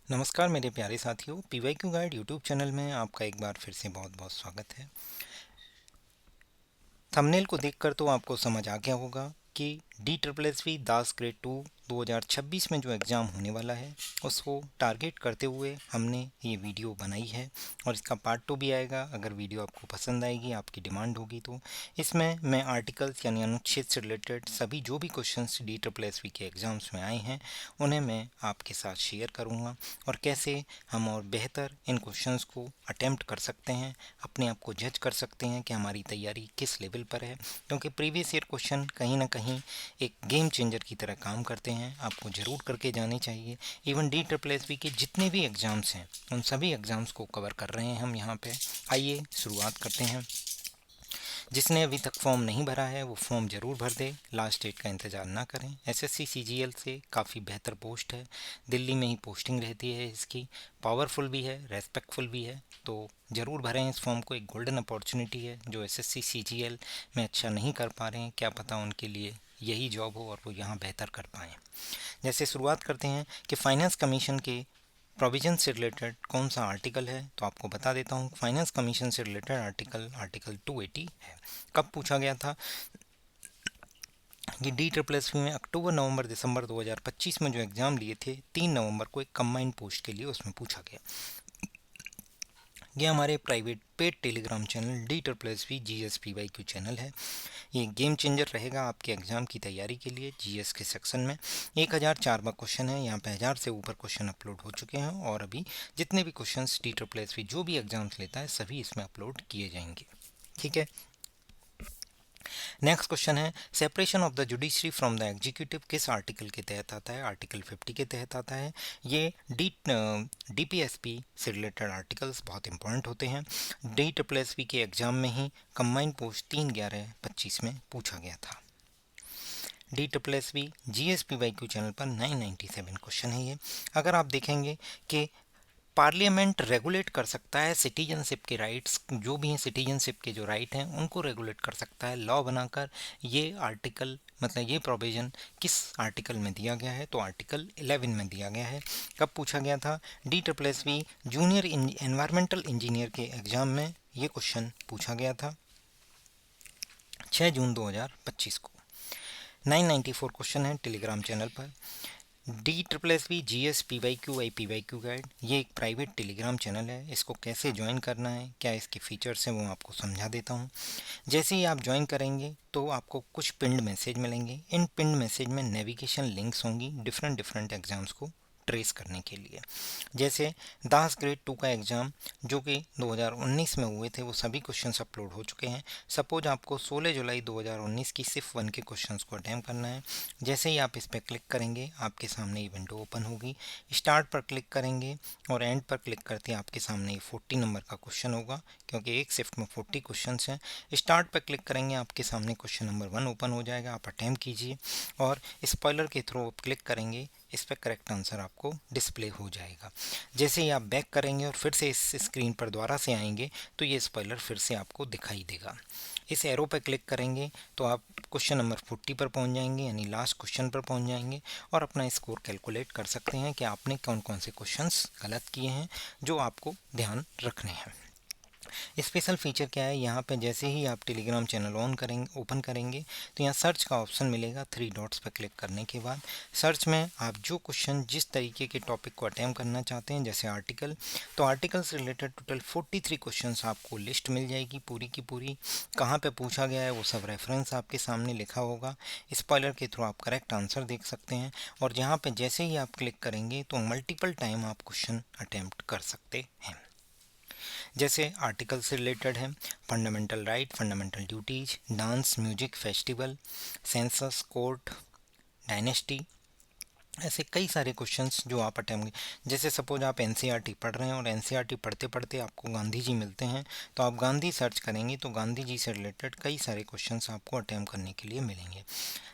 नमस्कार मेरे प्यारे साथियों, पीवाईक्यू गाइड यूट्यूब चैनल में आपका एक बार फिर से बहुत बहुत स्वागत है। थंबनेल को देखकर तो आपको समझ आ गया होगा कि DSSV दास ग्रेड 2 2026 में जो एग्ज़ाम होने वाला है उसको टारगेट करते हुए हमने ये वीडियो बनाई है और इसका पार्ट 2 भी आएगा। अगर वीडियो आपको पसंद आएगी, आपकी डिमांड होगी, तो इसमें मैं आर्टिकल्स यानी अनुच्छेद से रिलेटेड सभी जो भी क्वेश्चंस DSSV के एग्ज़ाम्स में आए हैं उन्हें मैं आपके साथ शेयर करूँगा और कैसे हम और बेहतर इन क्वेश्चंस को अटेम्प्ट कर सकते हैं, अपने आप को जज कर सकते हैं कि हमारी तैयारी किस लेवल पर है। क्योंकि प्रीवियस ईयर क्वेश्चन कहीं ना कहीं एक गेम चेंजर की तरह काम करते हैं, आपको ज़रूर करके जाने चाहिए। इवन DSSV के जितने भी एग्ज़ाम्स हैं उन सभी एग्ज़ाम्स को कवर कर रहे हैं हम यहाँ पे। आइए शुरुआत करते हैं। जिसने अभी तक फॉर्म नहीं भरा है वो फॉर्म ज़रूर भर दे, लास्ट डेट का इंतज़ार ना करें। SSC CGL से काफ़ी बेहतर पोस्ट है, दिल्ली में ही पोस्टिंग रहती है इसकी, पावरफुल भी है, रेस्पेक्टफुल भी है, तो ज़रूर भरें इस फॉर्म को। एक गोल्डन अपॉर्चुनिटी है। जो SSC CGL में अच्छा नहीं कर पा रहे हैं, क्या पता उनके लिए यही जॉब हो और वो यहाँ बेहतर कर पाएँ। जैसे शुरुआत करते हैं कि फाइनेंस कमीशन के प्रोविजन से रिलेटेड कौन सा आर्टिकल है, तो आपको बता देता हूँ। फाइनेंस कमीशन से रिलेटेड आर्टिकल 280 है। कब पूछा गया था? ये DSSV में अक्टूबर नवंबर दिसंबर 2025 में जो एग्ज़ाम लिए थे 3 नवंबर को एक कंबाइंड पोस्ट के लिए उसमें पूछा गया। ये हमारे private paid Telegram channel DSSV GSPYQ channel है। ये गेम चेंजर रहेगा आपके एग्ज़ाम की तैयारी के लिए। जीएस के सेक्शन में 1004 क्वेश्चन है, यहाँ पे 1000 से ऊपर क्वेश्चन अपलोड हो चुके हैं और अभी जितने भी क्वेश्चन DSSV जो भी एग्ज़ाम्स लेता है सभी इसमें अपलोड किए जाएंगे। ठीक है। नेक्स्ट क्वेश्चन है, separation of the judiciary from the executive किस आर्टिकल के तहत आता है? आर्टिकल 50 के तहत आता है। ये DPSP से रिलेटेड आर्टिकल्स बहुत इंपॉर्टेंट होते हैं। DSSV के एग्ज़ाम में ही कंबाइंड पोस्ट 3/11/25 में पूछा गया था। DSSV GSPYQ चैनल पर 997 क्वेश्चन है ये। अगर आप देखेंगे कि पार्लियामेंट रेगुलेट कर सकता है सिटीजनशिप के राइट्स, जो भी हैं सिटीजनशिप के जो राइट हैं उनको रेगुलेट कर सकता है लॉ बनाकर। ये आर्टिकल मतलब ये प्रोविज़न किस आर्टिकल में दिया गया है? तो आर्टिकल 11 में दिया गया है। कब पूछा गया था? DSSV जूनियर एनवायरमेंटल इंजीनियर के एग्ज़ाम में ये क्वेश्चन पूछा गया था 6 जून 2025 को। 994 क्वेश्चन है टेलीग्राम चैनल पर। DSSV GSPYQ गाइड, ये एक प्राइवेट टेलीग्राम चैनल है। इसको कैसे ज्वाइन करना है, क्या इसके फीचर्स हैं, वो आपको समझा देता हूँ। जैसे ही आप ज्वाइन करेंगे तो आपको कुछ पिंड मैसेज मिलेंगे। इन पिंड मैसेज में नेविगेशन लिंक्स होंगी डिफरेंट डिफरेंट एग्ज़ाम्स को ट्रेस करने के लिए। जैसे दास ग्रेड 2 का एग्ज़ाम जो कि 2019 में हुए थे वो सभी क्वेश्चंस अपलोड हो चुके हैं। सपोज आपको 16 जुलाई 2019 की सिर्फ 1 के क्वेश्चंस को अटैम्प्ट करना है। जैसे ही आप इस पर क्लिक करेंगे आपके सामने ये विंडो ओपन होगी। स्टार्ट पर क्लिक करेंगे और एंड पर क्लिक करते ही आपके सामने 40 नंबर का क्वेश्चन होगा, क्योंकि एक शिफ्ट में 40 क्वेश्चन हैं। स्टार्ट पर क्लिक करेंगे आपके सामने क्वेश्चन नंबर 1 ओपन हो जाएगा। आप अटैम्प्ट कीजिए और स्पॉइलर के थ्रू आप क्लिक करेंगे, इस पर करेक्ट आंसर आपको डिस्प्ले हो जाएगा। जैसे ही आप बैक करेंगे और फिर से इस स्क्रीन पर दोबारा से आएंगे तो ये स्पॉइलर फिर से आपको दिखाई देगा। इस एरो पर क्लिक करेंगे तो आप क्वेश्चन नंबर 40 पर पहुंच जाएंगे, यानी लास्ट क्वेश्चन पर पहुंच जाएंगे और अपना स्कोर कैलकुलेट कर सकते हैं कि आपने कौन कौन से क्वेश्चंस गलत किए हैं जो आपको ध्यान रखने हैं। स्पेशल फीचर क्या है, यहाँ पे जैसे ही आप टेलीग्राम चैनल ऑन करेंगे ओपन करेंगे तो यहाँ सर्च का ऑप्शन मिलेगा। 3 डॉट्स पर क्लिक करने के बाद सर्च में आप जो क्वेश्चन जिस तरीके के टॉपिक को अटैम्प्ट करना चाहते हैं, जैसे आर्टिकल, तो आर्टिकल से रिलेटेड टोटल 43 क्वेश्चंस आपको लिस्ट मिल जाएगी पूरी की पूरी। कहाँ पे पूछा गया है वो सब रेफरेंस आपके सामने लिखा होगा। स्पॉइलर के थ्रू आप करेक्ट आंसर देख सकते हैं और यहाँ पे जैसे ही आप क्लिक करेंगे तो मल्टीपल टाइम आप क्वेश्चन अटैम्प्ट कर सकते हैं। जैसे आर्टिकल से रिलेटेड है fundamental right, fundamental duties, dance, music, festival, census, court, dynasty, ऐसे कई सारे क्वेश्चंस जो आप अटेम्प्ट। जैसे सपोज आप एनसीईआरटी पढ़ रहे हैं और एनसीईआरटी पढ़ते पढ़ते आपको गांधी जी मिलते हैं तो आप गांधी सर्च करेंगे तो गांधी जी से रिलेटेड कई सारे क्वेश्चंस आपको अटेम्प्ट करने के लिए मिलेंगे।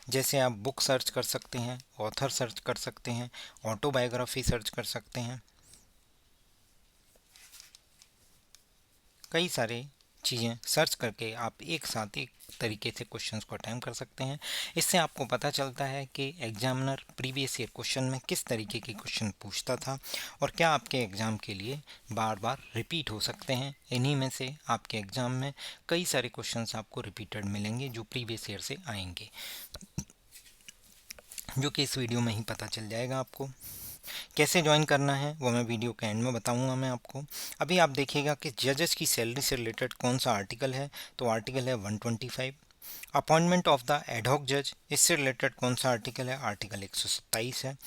जैसे आप बुक सर्च कर सकते हैं, ऑथर सर्च कर सकते हैं, ऑटोबायोग्राफी सर्च कर सकते हैं, कई सारे चीज़ें सर्च करके आप एक साथ एक तरीके से क्वेश्चंस को अटैम्प्ट कर सकते हैं। इससे आपको पता चलता है कि एग्जामिनर प्रीवियस ईयर क्वेश्चन में किस तरीके के क्वेश्चन पूछता था और क्या आपके एग्ज़ाम के लिए बार बार रिपीट हो सकते हैं। इन्हीं में से आपके एग्ज़ाम में कई सारे क्वेश्चंस आपको रिपीटेड मिलेंगे जो प्रीवियस ईयर से आएंगे, जो कि इस वीडियो में ही पता चल जाएगा आपको। कैसे ज्वाइन करना है वो मैं वीडियो के एंड में बताऊंगा मैं आपको। अभी आप देखिएगा कि जजेस की सैलरी से रिलेटेड कौन सा आर्टिकल है, तो आर्टिकल है 125। अपॉइंटमेंट ऑफ द एडहॉक जज, इससे रिलेटेड कौन सा आर्टिकल है, आर्टिकल 127 है।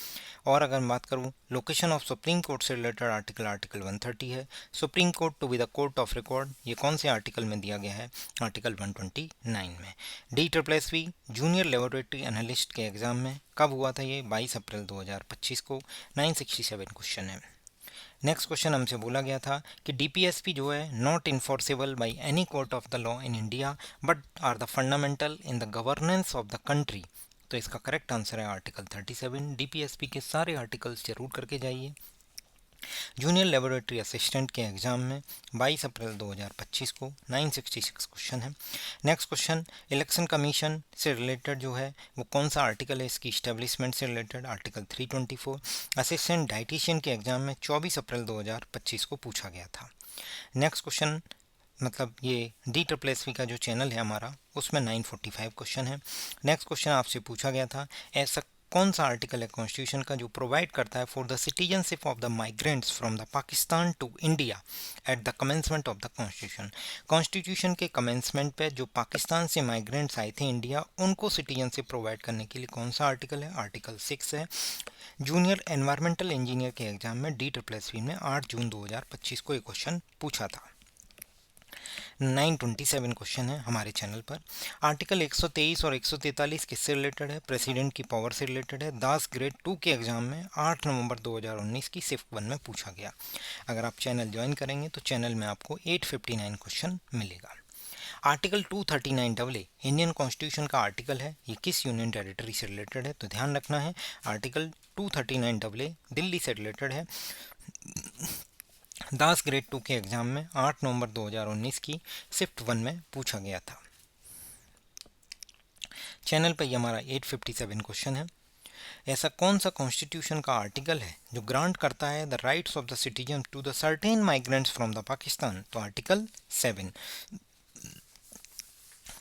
और अगर मैं बात करूं लोकेशन ऑफ सुप्रीम कोर्ट से रिलेटेड आर्टिकल आर्टिकल 130 है। Supreme court to be the court of record, ये कौन से आर्टिकल में दिया गया है, आर्टिकल 129 में। DSSP जूनियर लेबोरेटरी एनालिस्ट के एग्जाम में कब हुआ था, ये 22 अप्रैल 2025 को। 967 क्वेश्चन है। नेक्स्ट क्वेश्चन हमसे बोला गया था कि DPSP जो है not enforceable by any court of the law in India but are the fundamental in the governance of the country, तो इसका करेक्ट आंसर है आर्टिकल 37। DPSP के सारे आर्टिकल्स जरूर करके जाइए। जूनियर लेबोरेटरी असिस्टेंट के एग्जाम में 22 अप्रैल 2025 को 966 क्वेश्चन है। नेक्स्ट क्वेश्चन इलेक्शन कमीशन से रिलेटेड जो है वो कौन सा आर्टिकल है, इसकी इस्टेब्लिशमेंट से रिलेटेड आर्टिकल 324। असिस्टेंट डाइटिशियन के एग्जाम में 24 अप्रैल 2025 को पूछा गया था। नेक्स्ट क्वेश्चन मतलब ये DSSP का जो चैनल है हमारा उसमें 945 क्वेश्चन है। नेक्स्ट क्वेश्चन आपसे पूछा गया था ऐसा कौन सा आर्टिकल है कॉन्स्टिट्यूशन का जो प्रोवाइड करता है for the citizenship of the migrants from the Pakistan to India at the commencement of the constitution. Constitution के कमेंसमेंट पे जो पाकिस्तान से माइग्रेंट्स आए थे इंडिया, उनको सिटीजनशिप प्रोवाइड करने के लिए कौन सा आर्टिकल है, आर्टिकल 6 है। जूनियर एनवायरमेंटल इंजीनियर के एग्जाम में DSSP में 8 जून 2025 को एक क्वेश्चन पूछा था। 927 क्वेश्चन है हमारे चैनल पर। आर्टिकल 123 और 143 किससे रिलेटेड है, प्रेसिडेंट की पावर से रिलेटेड है। दास ग्रेड 2 के एग्जाम में 8 नवंबर 2019 की शिफ्ट 1 में पूछा गया। अगर आप चैनल ज्वाइन करेंगे तो चैनल में आपको 859 क्वेश्चन मिलेगा। आर्टिकल 239 इंडियन कॉन्स्टिट्यूशन का आर्टिकल है, ये किस यूनियन टेरिटरी से रिलेटेड है, तो ध्यान रखना है आर्टिकल 239 दिल्ली से रिलेटेड है। दास ग्रेड 2 के एग्जाम में 8 नवंबर 2019 की शिफ्ट 1 में पूछा गया था। चैनल पर ये हमारा 857 क्वेश्चन है। ऐसा कौन सा कॉन्स्टिट्यूशन का आर्टिकल है जो ग्रांट करता है the rights of the citizen to the certain migrants from the Pakistan, तो आर्टिकल 7।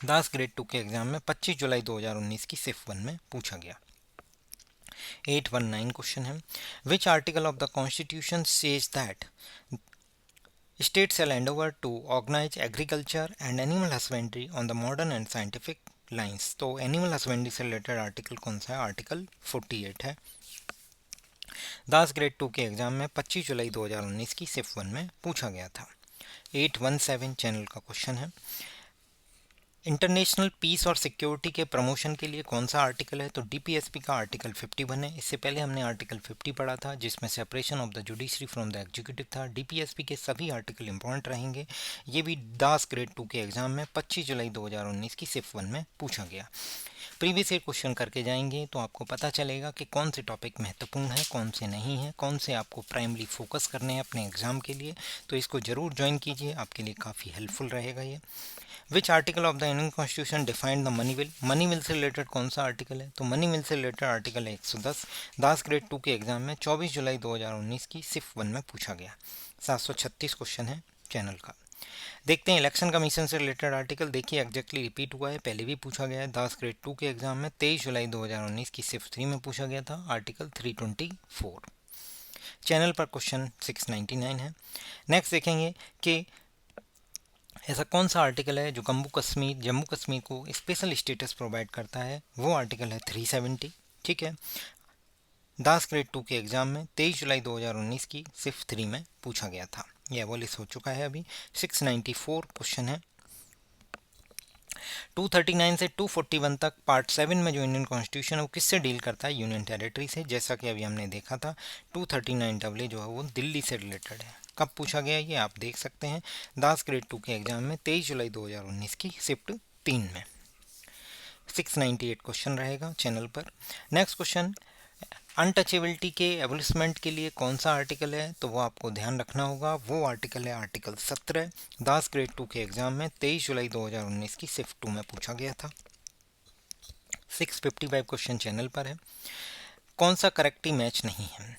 दास ग्रेड 2 के एग्जाम में 25 जुलाई 2019 की शिफ्ट 1 में पूछा गया। 819 क्वेश्चन है। Which article of the constitution says that States shall endeavor to organize agriculture and animal husbandry on the modern and scientific lines, तो animal husbandry से रिलेटेड आर्टिकल कौन सा है, आर्टिकल 48 है। दास ग्रेड 2 के एग्जाम में 25 जुलाई 2019 की शिफ्ट 1 में पूछा गया था। 817 चैनल का क्वेश्चन है। इंटरनेशनल पीस और सिक्योरिटी के प्रमोशन के लिए कौन सा आर्टिकल है, तो DPSP का आर्टिकल 51 है। इससे पहले हमने आर्टिकल 50 पढ़ा था जिसमें separation of the judiciary from the executive था। DPSP के सभी आर्टिकल इंपॉर्टेंट रहेंगे। ये भी दास ग्रेड 2 के एग्जाम में 25 जुलाई 2019 की शिफ्ट 1 में पूछा गया। प्रीवियस ईयर क्वेश्चन करके जाएंगे तो आपको पता चलेगा कि कौन से टॉपिक महत्वपूर्ण है, कौन से नहीं है, कौन से आपको प्राइमरी फोकस करने हैं अपने एग्जाम के लिए। तो इसको जरूर ज्वाइन कीजिए, आपके लिए काफ़ी हेल्पफुल रहेगा ये। Which article of the Indian constitution defined the money will, money will say related कौन सा आर्टिकल है, तो money will say related article है 110। दास ग्रेड 2 के एग्जाम में 24 जुलाई 2019 की शिफ्ट 1 में पूछा गया। 736 क्वेश्चन है चैनल का। देखते हैं इलेक्शन कमीशन से रिलेटेड आर्टिकल। देखिए एग्जैक्टली रिपीट हुआ है, पहले भी पूछा गया है। दास ग्रेड 2 के एग्जाम में 23 जुलाई 2019 की शिफ्ट 3 में पूछा गया था, आर्टिकल 324। चैनल पर क्वेश्चन 699 है। नेक्स्ट देखेंगे कि ऐसा कौन सा आर्टिकल है जो जम्मू कश्मीर को स्पेशल स्टेटस प्रोवाइड करता है, वो आर्टिकल है 370। ठीक है, दास ग्रेड 2 के एग्जाम में 23 जुलाई 2019 की शिफ्ट 3 में पूछा गया था। यह एबॉलिश हो चुका है अभी। 694 क्वेश्चन है। 239 से 241 तक पार्ट 7 में जो इंडियन कॉन्स्टिट्यूशन है वो किससे डील करता है, यूनियन टेरिटरी से, जैसा कि अभी हमने देखा था। 239 जो है वो दिल्ली से रिलेटेड है। कब पूछा गया ये आप देख सकते हैं, दास ग्रेड 2 के एग्जाम में 23 जुलाई 2019 की शिफ्ट 3 में। 698 क्वेश्चन रहेगा चैनल पर। नेक्स्ट क्वेश्चन अनटचेबिलिटी के एबोलिशमेंट के लिए कौन सा आर्टिकल है, तो वो आपको ध्यान रखना होगा। वो आर्टिकल है आर्टिकल 17। दास ग्रेड 2 के एग्जाम में 23 जुलाई 2019 की शिफ्ट 2 में पूछा गया था। 655 क्वेश्चन चैनल पर है। कौन सा करेक्टिव मैच नहीं है?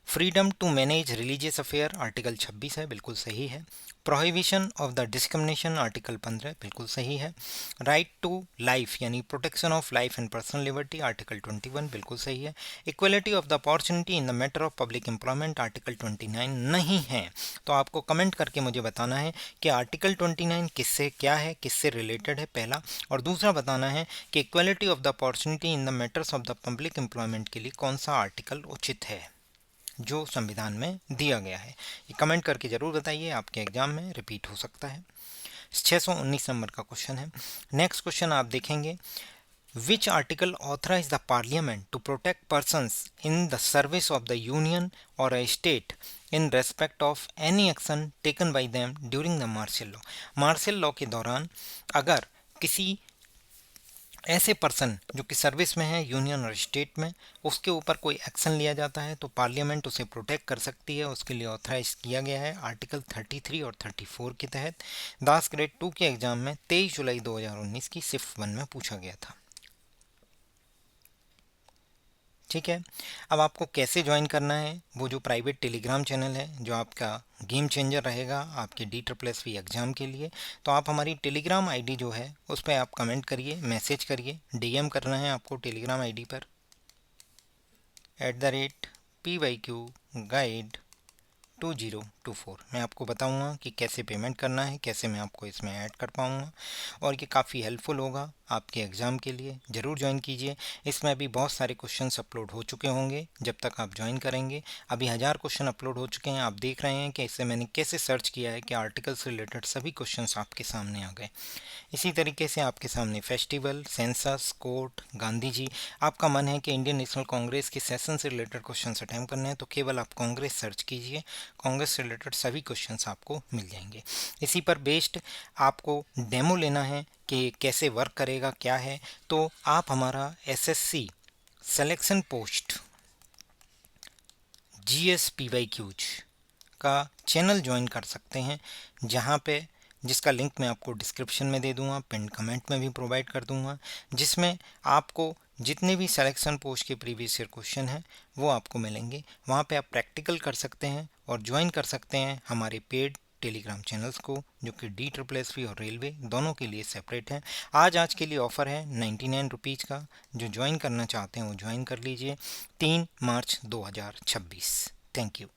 Freedom to manage religious affair article 26 है, बिल्कुल सही है। Prohibition of the discrimination article 15 बिल्कुल सही है। राइट टू लाइफ यानी protection of life and personal liberty article 21 बिल्कुल सही है। Equality of the opportunity in the matter of public employment article 29 नहीं है। तो आपको कमेंट करके मुझे बताना है कि आर्टिकल 29 किससे क्या है, किससे रिलेटेड है, पहला। और दूसरा बताना है कि equality of the opportunity in the matters of the public employment के लिए कौन सा आर्टिकल उचित है जो संविधान में दिया गया है। ये कमेंट करके ज़रूर बताइए, आपके एग्जाम में रिपीट हो सकता है। 619 नंबर का क्वेश्चन है। नेक्स्ट क्वेश्चन आप देखेंगे, which article authorise the parliament to protect persons in the service of the union और a state in respect of any action taken by them during the martial law. Martial law के दौरान अगर किसी ऐसे person जो कि service में है यूनियन और स्टेट में, उसके ऊपर कोई एक्शन लिया जाता है तो पार्लियामेंट उसे प्रोटेक्ट कर सकती है। उसके लिए ऑथराइज किया गया है आर्टिकल 33 और 34 के तहत। दास ग्रेड 2 के एग्जाम में 23 जुलाई 2019 की शिफ्ट 1 में पूछा गया था। ठीक है, अब आपको कैसे ज्वाइन करना है, वो जो प्राइवेट टेलीग्राम चैनल है जो आपका गेम चेंजर रहेगा आपके DSSB एग्ज़ाम के लिए, तो आप हमारी टेलीग्राम आईडी जो है उस पर आप कमेंट करिए, मैसेज करिए, DM करना है आपको टेलीग्राम आईडी पर @PYQ Guide 2024। मैं आपको बताऊंगा कि कैसे पेमेंट करना है, कैसे मैं आपको इसमें ऐड कर पाऊंगा, और ये काफ़ी हेल्पफुल होगा आपके एग्ज़ाम के लिए। ज़रूर ज्वाइन कीजिए। इसमें अभी बहुत सारे क्वेश्चंस अपलोड हो चुके होंगे जब तक आप ज्वाइन करेंगे। अभी 1000 क्वेश्चन अपलोड हो चुके हैं। आप देख रहे हैं कि इससे मैंने कैसे सर्च किया है कि आर्टिकल से रिलेटेड सभी क्वेश्चंस आपके सामने आ गए। इसी तरीके से आपके सामने festival, census, court, Gandhi ji, आपका मन है कि इंडियन नेशनल कांग्रेस के सेशन से रिलेटेड क्वेश्चंस अटेम्प्ट करने हैं तो केवल आप कांग्रेस सर्च कीजिए, कांग्रेस से रिलेटेड सभी क्वेश्चंस आपको मिल जाएंगे। इसी पर बेस्ड आपको डेमो लेना है कि कैसे वर्क करेगा, क्या है, तो आप हमारा SSC सिलेक्शन पोस्ट GSPYQs का चैनल ज्वाइन कर सकते हैं, जहां पे जिसका लिंक मैं आपको डिस्क्रिप्शन में दे दूंगा, पिन कमेंट में भी प्रोवाइड कर दूंगा, जिसमें आपको जितने भी सिलेक्शन पोस्ट के प्रीवियस ईयर क्वेश्चन हैं वो आपको मिलेंगे। वहाँ पे आप प्रैक्टिकल कर सकते हैं और ज्वाइन कर सकते हैं हमारे पेड टेलीग्राम चैनल्स को, जो कि DSSB और रेलवे दोनों के लिए सेपरेट है। आज के लिए ऑफ़र है 99 रुपीज़ का। जो ज्वाइन करना चाहते हैं वो ज्वाइन कर लीजिए। 3 मार्च 2026। Thank you.